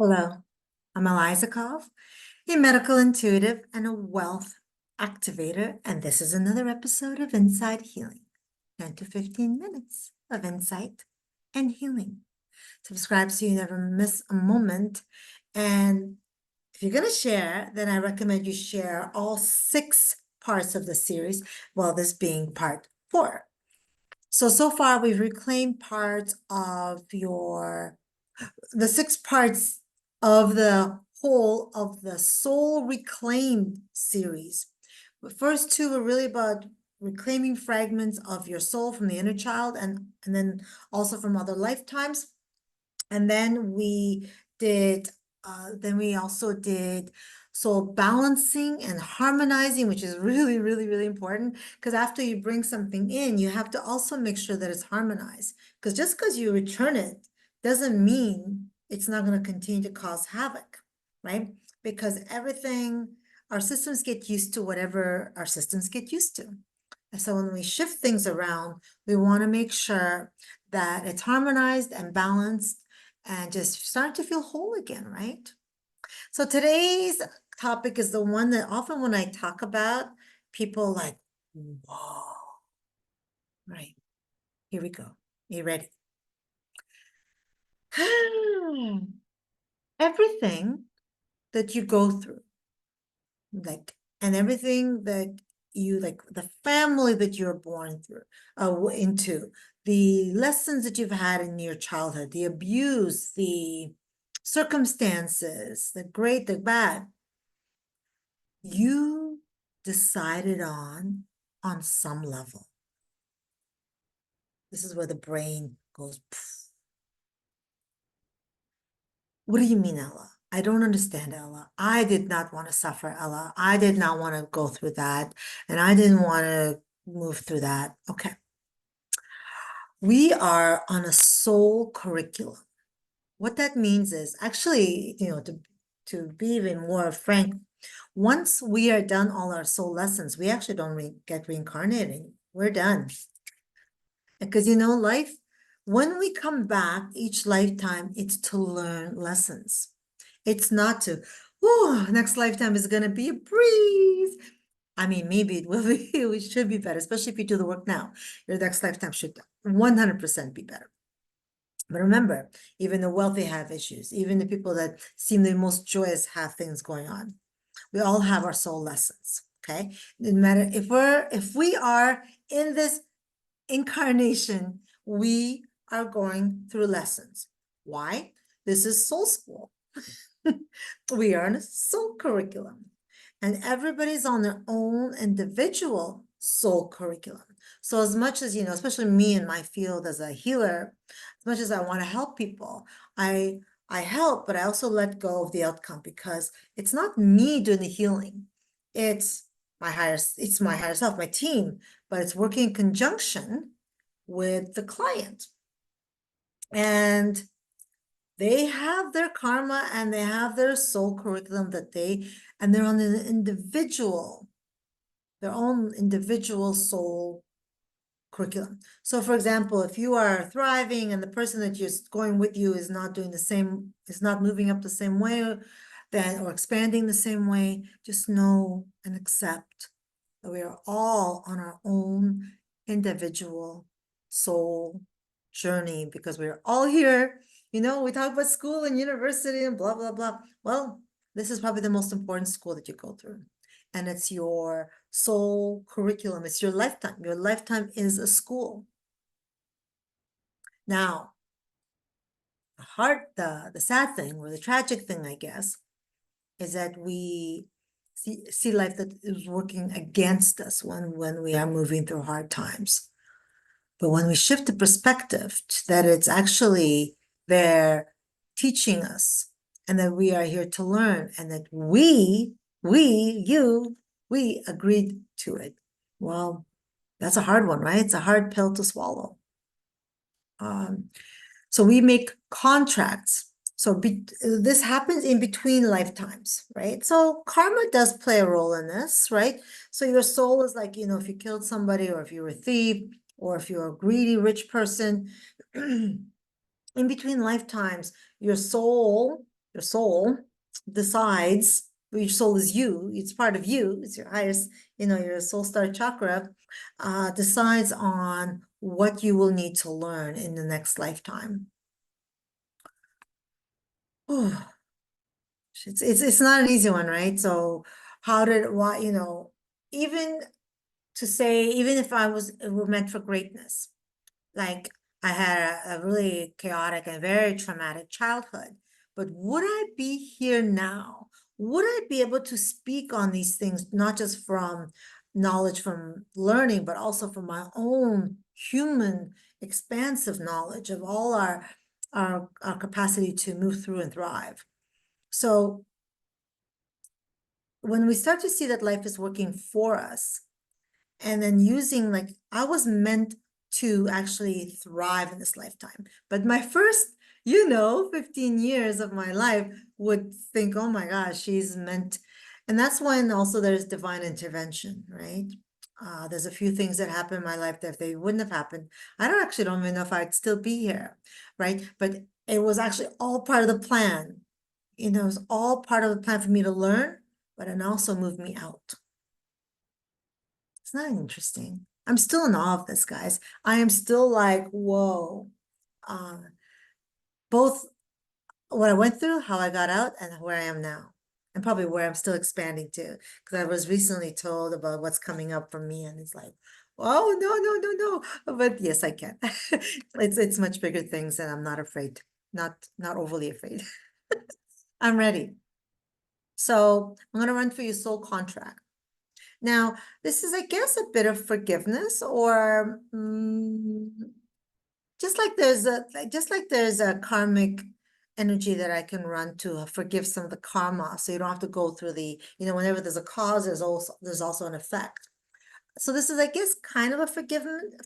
Hello, I'm Elizakov, a medical intuitive and a wealth activator, and this is another episode of Inside Healing. 10 to 15 minutes of insight and healing. Subscribe so you never miss a moment. And if you're going to share, then I recommend you share all 6 parts of the series, well, this being part 4. So far we've reclaimed parts of the 6 parts of the whole of the Soul Reclaimed series. The first 2 were really about reclaiming fragments of your soul from the inner child and then also from other lifetimes. And then we also did soul balancing and harmonizing, which is really, really, really important, because after you bring something in, you have to also make sure that it's harmonized. Because just because you return it doesn't mean it's not going to continue to cause havoc, right? Because our systems get used to whatever our systems get used to. And so when we shift things around, we want to make sure that it's harmonized and balanced and just start to feel whole again, right? So today's topic is the one that often when I talk about, people like, whoa, right? Here we go. You ready? Everything that you go through, and everything that you the family that you're born through, into, the lessons that you've had in your childhood, the abuse, the circumstances, the great, the bad, you decided on some level. This is where the brain goes, poof. What do you mean, Ella? I don't understand, Ella. I did not want to suffer, Ella. I did not want to go through that. And I didn't want to move through that. Okay. We are on a soul curriculum. What that means is actually, to be even more frank, once we are done all our soul lessons, we actually don't get reincarnated. We're done. Because, life, when we come back each lifetime, it's to learn lessons. It's not to, oh, next lifetime is going to be a breeze. I mean, maybe it will be, it should be better, especially if you do the work now. Your next lifetime should 100% be better. But remember, even the wealthy have issues. Even the people that seem the most joyous have things going on. We all have our soul lessons, okay? No matter if we are in this incarnation, we are going through lessons. Why? This is soul school. We are in a soul curriculum, and everybody's on their own individual soul curriculum. So as much as, especially me in my field as a healer, as much as I want to help people, I help, but I also let go of the outcome, because it's not me doing the healing. It's my higher self, my team, but it's working in conjunction with the client. And they have their karma and they have their soul curriculum and they're on their own individual soul curriculum. So for example, if you are thriving and the person that you're going with you is not moving up the same way, or expanding the same way, just know and accept that we are all on our own individual soul journey, because we're all here. We talk about school and university and blah, blah, blah. Well, this is probably the most important school that you go through. And it's your soul curriculum. It's your lifetime. Your lifetime is a school. Now, the sad thing, or the tragic thing, I guess, is that we see life that is working against us when we are moving through hard times. But when we shift the perspective that it's actually they're teaching us, and that we are here to learn, and that we agreed to it. Well, that's a hard one, right? It's a hard pill to swallow. So we make contracts. So this happens in between lifetimes, right? So karma does play a role in this, right? So your soul is like, if you killed somebody, or if you were a thief, or if you're a greedy rich person, in between lifetimes, your soul your soul decides, your soul is you, it's part of you, it's your highest, your soul star chakra, decides on what you will need to learn in the next lifetime. It's not an easy one, right? So why, even to say, even if we're meant for greatness, like I had a really chaotic and very traumatic childhood, but would I be here now? Would I be able to speak on these things, not just from knowledge from learning, but also from my own human expansive knowledge of all our capacity to move through and thrive? So when we start to see that life is working for us, and then using, like, I was meant to actually thrive in this lifetime, but my first 15 years of my life would think, oh my gosh, she's meant. And that's when also there's divine intervention, right? There's a few things that happen in my life that if they wouldn't have happened, I don't even know if I'd still be here, right? But it was actually all part of the plan. It was all part of the plan for me to learn, but it also moved me out. It's not interesting. I'm still in awe of this, guys. I am still like, whoa. Both what I went through, how I got out, and where I am now. And probably where I'm still expanding to. Because I was recently told about what's coming up for me, and it's like, oh, no, no, no, no. But yes, I can. It's much bigger things, and I'm not afraid. Not overly afraid. I'm ready. So I'm gonna run for your soul contract. Now, this is, I guess, a bit of forgiveness, or just like there's a karmic energy that I can run to forgive some of the karma, so you don't have to go through whenever there's a cause, there's also an effect. So this is, I guess, kind of a forgiveness,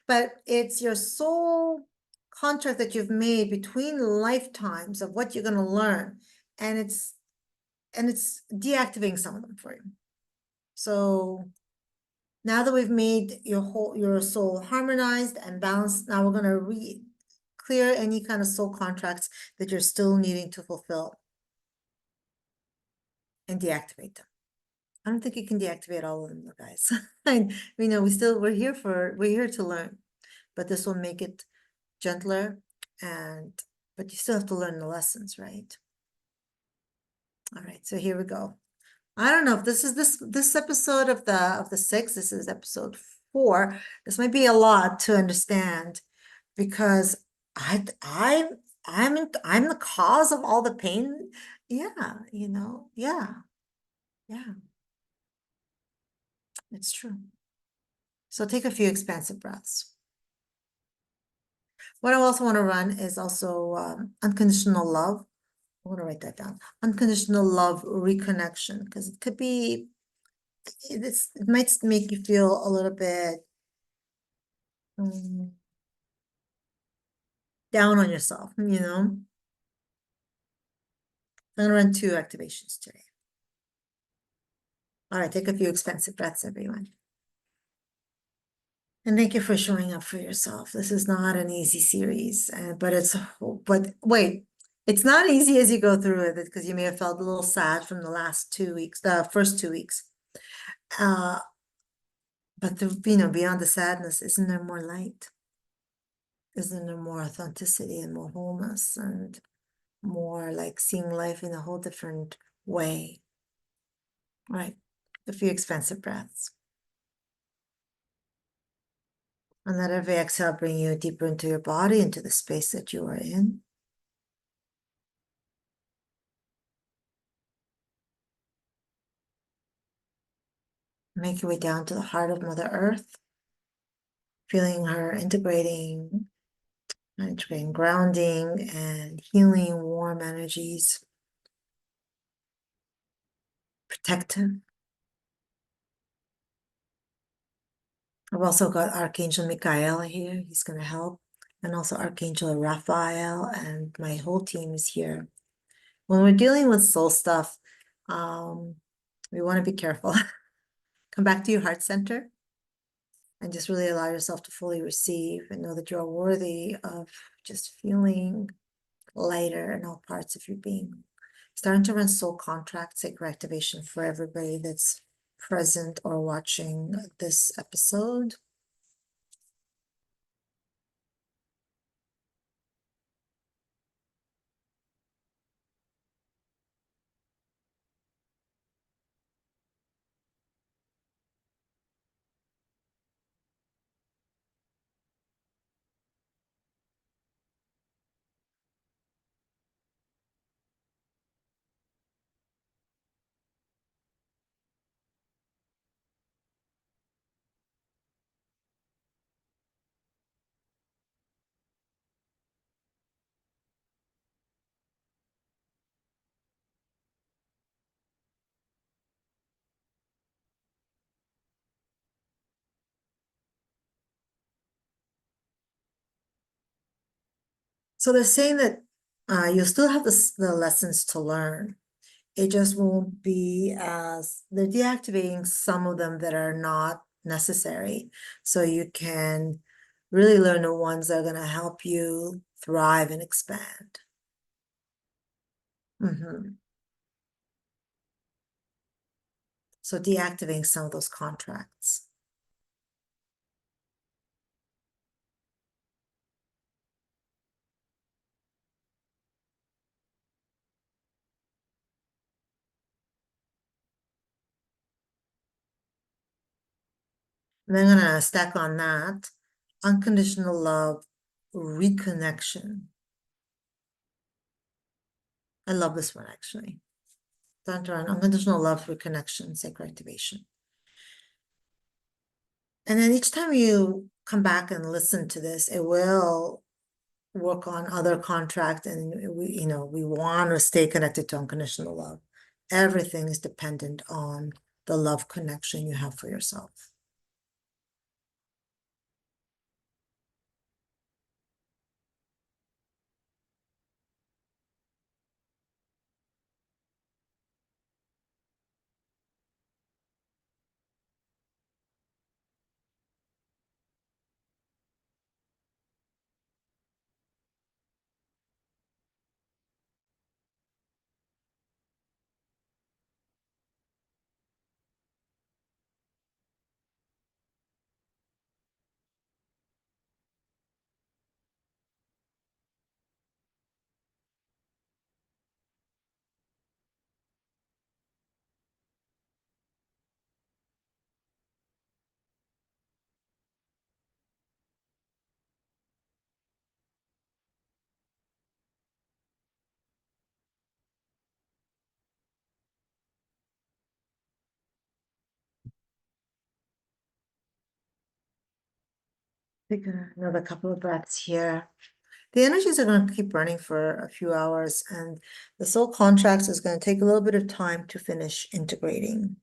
but it's your soul contract that you've made between lifetimes of what you're going to learn, and it's deactivating some of them for you. So now that we've made your soul harmonized and balanced, now we're going to clear any kind of soul contracts that you're still needing to fulfill and deactivate them. I don't think you can deactivate all of them, guys. We're here to learn, but this will make it gentler, but you still have to learn the lessons, right? All right, so here we go. I don't know if this is this episode of the 6. This is episode 4. This might be a lot to understand, because I'm the cause of all the pain. Yeah, yeah, it's true. So take a few expansive breaths. What I also want to run is also unconditional love. I want to write that down. Unconditional love reconnection, because it might make you feel a little bit down on yourself, I'm gonna run 2 activations today. All right, take a few expensive breaths, everyone. And thank you for showing up for yourself. This is not an easy series, but wait, it's not easy as you go through it, because you may have felt a little sad from the last 2 weeks, the first 2 weeks. But beyond the sadness, isn't there more light? Isn't there more authenticity and more wholeness and more like seeing life in a whole different way? Right. A few expensive breaths. And let every exhale bring you deeper into your body, into the space that you are in. Make your way down to the heart of Mother Earth, feeling her integrating, grounding, and healing warm energies, protective. I've also got Archangel Michael here. He's going to help. And also Archangel Raphael, and my whole team is here. When we're dealing with soul stuff, we want to be careful. Come back to your heart center and just really allow yourself to fully receive and know that you're worthy of just feeling lighter in all parts of your being. Starting to run soul contracts, sacred activation for everybody that's present or watching this episode. So they're saying that you'll still have the lessons to learn. It just won't be as they're deactivating some of them that are not necessary. So you can really learn the ones that are going to help you thrive and expand. So deactivating some of those contracts. And then I'm going to stack on that unconditional love reconnection. I love this one actually. Dun, dun, unconditional love reconnection, sacred activation. And then each time you come back and listen to this, it will work on other contracts, and we want to stay connected to unconditional love. Everything is dependent on the love connection you have for yourself. Take another couple of breaths here. The energies are going to keep running for a few hours, and the soul contracts is going to take a little bit of time to finish integrating.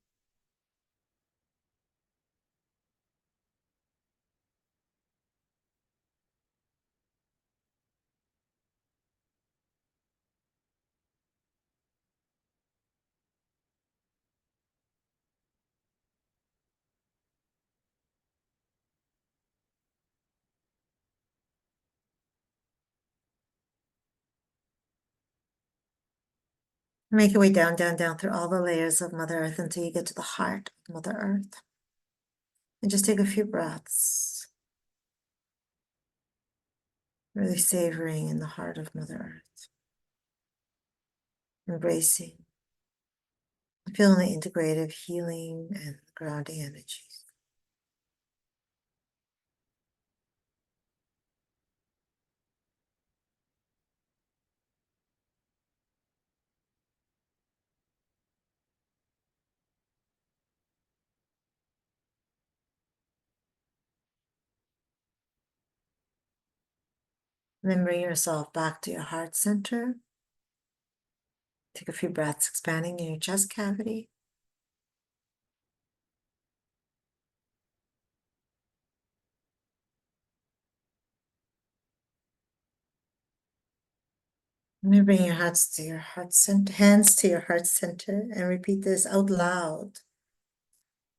Make your way down, down, down through all the layers of Mother Earth until you get to the heart of Mother Earth. And just take a few breaths, really savoring in the heart of Mother Earth, embracing, feeling the integrative healing and grounding energies. And then bring yourself back to your heart center. Take a few breaths, expanding in your chest cavity. And then bring your hearts to your heart center, hands to your heart center, and repeat this out loud.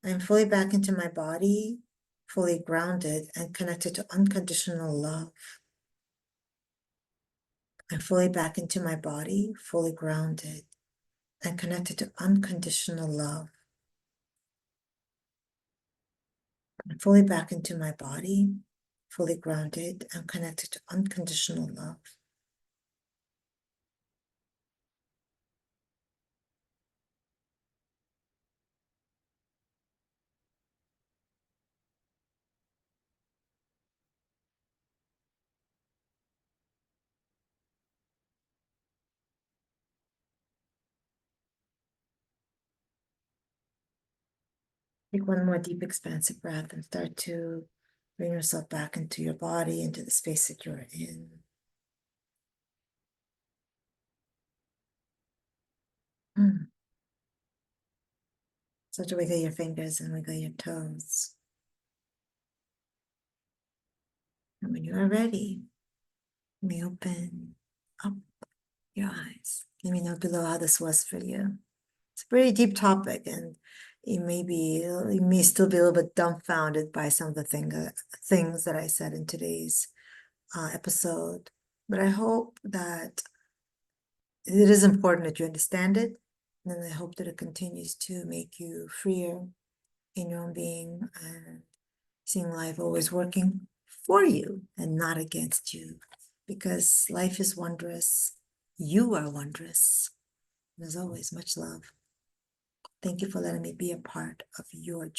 I'm fully back into my body, fully grounded and connected to unconditional love. I'm fully back into my body, fully grounded and connected to unconditional love. I'm fully back into my body, fully grounded and connected to unconditional love. Take one more deep, expansive breath and start to bring yourself back into your body, into the space that you're in. Start to wiggle your fingers and wiggle your toes. And when you are ready, you may open up your eyes. Let me know below how this was for you. It's a pretty deep topic, and you may still be a little bit dumbfounded by some of the things that I said in today's episode. But I hope that it is important that you understand it, and I hope that it continues to make you freer in your own being and seeing life always working for you and not against you, because life is wondrous. You are wondrous. And as always, much love. Thank you for letting me be a part of your journey.